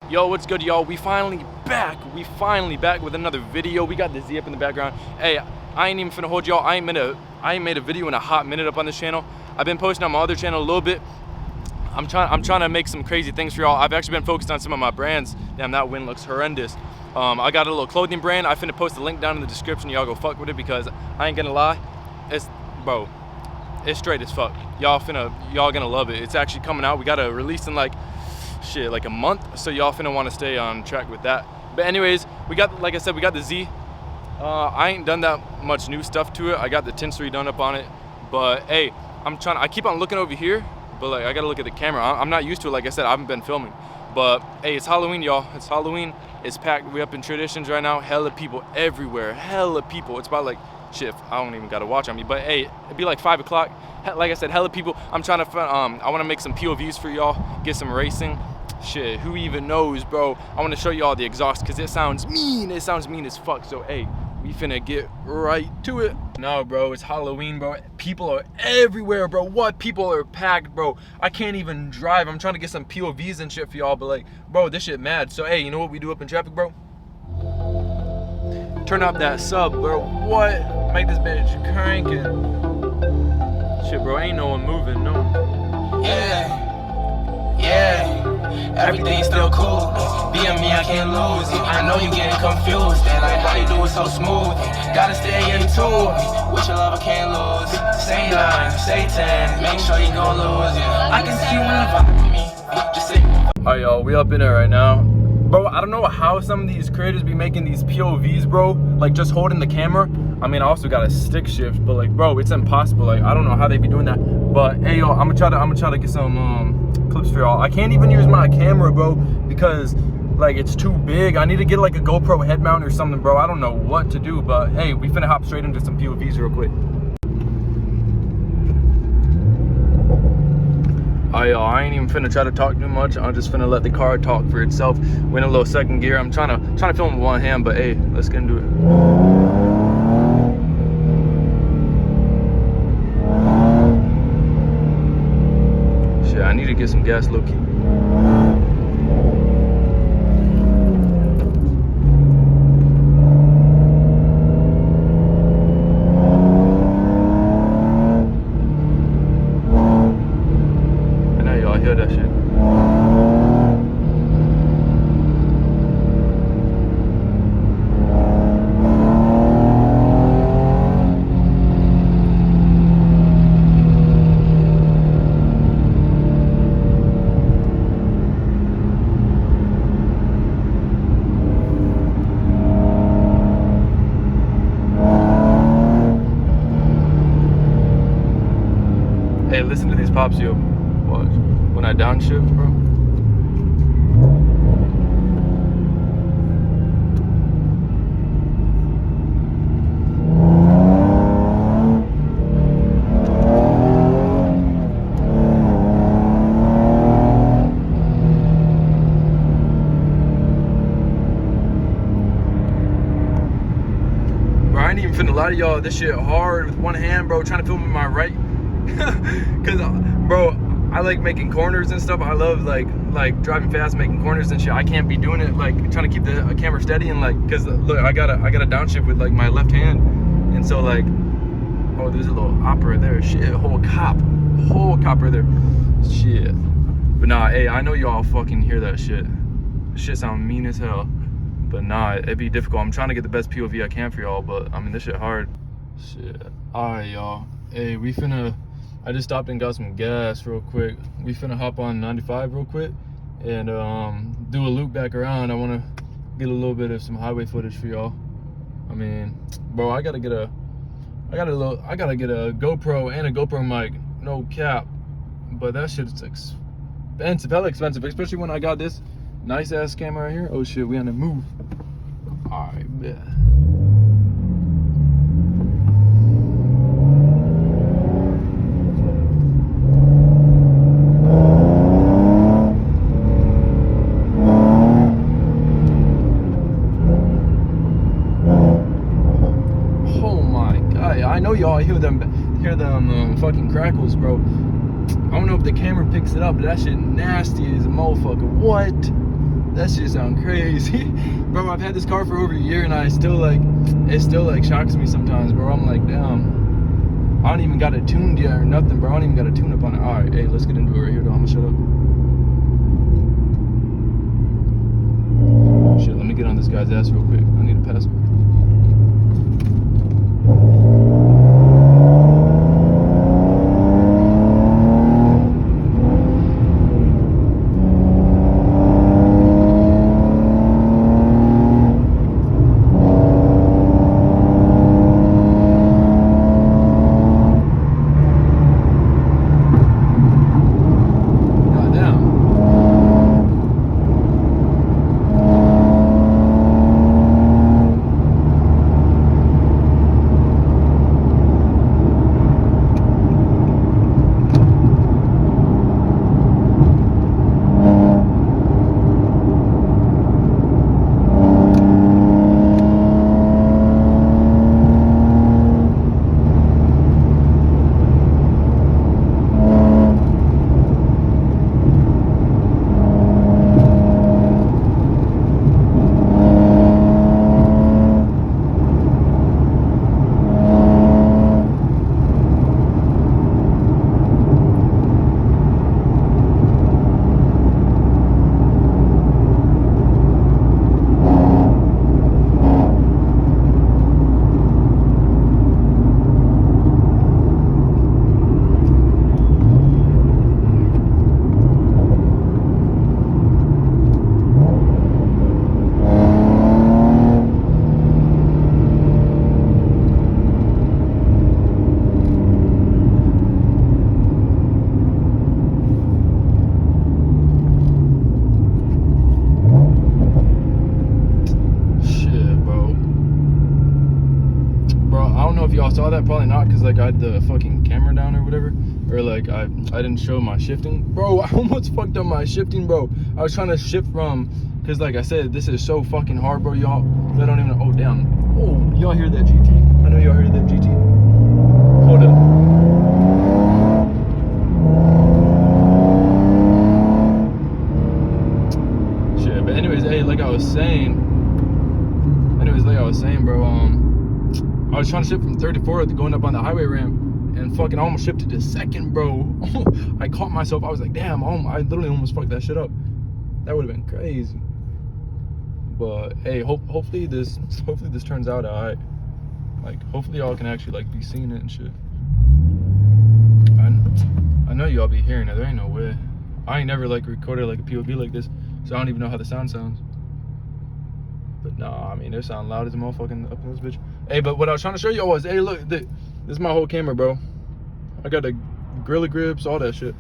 Yo, what's good, y'all? We finally back with another video. We got the Z up in the background. Hey, I ain't even finna hold y'all. I ain't made a video in a hot minute up on this channel. I've been posting on my other channel a little bit. I'm trying to make some crazy things for y'all. I've actually been focused on some of my brands. Damn, that wind looks horrendous. I got a little clothing brand. I finna post the link down in the description. Y'all go fuck with it, because I ain't gonna lie, it's straight as fuck. Y'all gonna love it. It's actually coming out. We got to release in like a month, so y'all finna want to stay on track with that. But anyways, like I said, we got the Z. I ain't done that much new stuff to it. I got the tints redone up on it, but hey, I keep on looking over here, but like I gotta look at the camera. I'm not used to it. Like I said, I haven't been filming, but hey, it's Halloween, y'all. It's Halloween. It's packed. We up in Traditions right now. Hella people everywhere. Hella people. It's about like shit, I don't even got a watch on me, but hey, it'd be like 5 o'clock. Like I said, hella people. I'm trying to I want to make some POVs for y'all, get some racing shit. Who even knows, bro? I want to show y'all the exhaust, because it sounds mean as fuck. So hey, we finna get right to it. No, bro, it's Halloween, bro. People are everywhere, bro. What? People are packed, bro. I can't even drive. I'm trying to get some POVs and shit for y'all, but like, bro, this shit mad. So hey, you know what we do up in traffic, bro? Turn up that sub, bro. What? Make this bitch cranking. Shit, bro, ain't no one moving, no. Yeah. Everything's still cool. Being me, I can't lose it. I know you getting confused. And like how you do it so smooth. Gotta stay in tune. With your love, I can't lose. Say 9, say 10. Make sure you gon' lose it. I can see you wanna vibe with me. Just say. Alright, y'all, we up in there right now. Bro, I don't know how some of these creators be making these POVs, bro. Like just holding the camera. I mean, I also got a stick shift, but like, bro, it's impossible. Like, I don't know how they be doing that. But hey, yo, I'm gonna try to get some clips for y'all. I can't even use my camera, bro, because like it's too big. I need to get like a GoPro head mount or something, bro. I don't know what to do, but hey, we finna hop straight into some POVs real quick. Alright, y'all, I ain't even finna try to talk too much. I'm just finna let the car talk for itself. We're in a little second gear. I'm trying to film with one hand, but hey, let's get into it. Shit, I need to get some gas low-key. Hear that shit. Hey, listen to these pops, yo. Watch. When I downshift, bro. Bro, I ain't even finna lie to y'all. This shit hard with one hand, bro. Trying to film with my right. Cause, bro, I like making corners and stuff. I love like driving fast, making corners and shit. I can't be doing it like trying to keep the camera steady and like, cause look, I got a downshift with like my left hand, and so like, oh, there's a little opera there. Shit, whole cop right there. Shit, but nah, hey, I know y'all fucking hear that shit. Shit sound mean as hell, but nah, it'd be difficult. I'm trying to get the best POV I can for y'all, but I mean, this shit hard. Shit. All right, y'all. Hey, I just stopped and got some gas real quick. We finna hop on 95 real quick and do a loop back around. I wanna get a little bit of some highway footage for y'all. I mean, bro, I gotta get a GoPro and a GoPro mic, no cap. But that shit's expensive, hella expensive, especially when I got this nice ass camera right here. Oh shit, we on the move. All right, bet. I know y'all hear them fucking crackles, bro. I don't know if the camera picks it up, but that shit nasty as a motherfucker. What? That shit sound crazy. Bro, I've had this car for over a year and it still like shocks me sometimes, bro. I'm like, damn. I don't even got it tuned yet or nothing, bro. I don't even got a tune up on it. Alright, hey, let's get into it right here though. I'm gonna shut up. Shit, let me get on this guy's ass real quick. I need to pass him. Y'all saw that? Probably not, because like I had the fucking camera down or whatever, or like I didn't show my shifting, bro. I almost fucked up my shifting, bro. I was trying to shift from, because like I said, this is so fucking hard, bro, y'all. I don't even, oh damn, oh, y'all hear that GT? I know y'all heard that GT. Hold up. Shit, but anyways, hey, like I was saying, bro, I was trying to shift from 34th going up on the highway ramp, and fucking I almost shifted to second, bro. I caught myself. I was like, damn, I literally almost fucked that shit up. That would have been crazy. But hey, hopefully this turns out alright. Like, hopefully y'all can actually like be seeing it and shit. I know y'all be hearing it. There ain't no way. I ain't never like recorded like a POV like this, so I don't even know how the sound sounds. But nah, I mean, they sound loud as a motherfucking up in this bitch. Hey, but what I was trying to show y'all was, hey, look, this is my whole camera, bro. I got the Gorilla Grips, all that shit.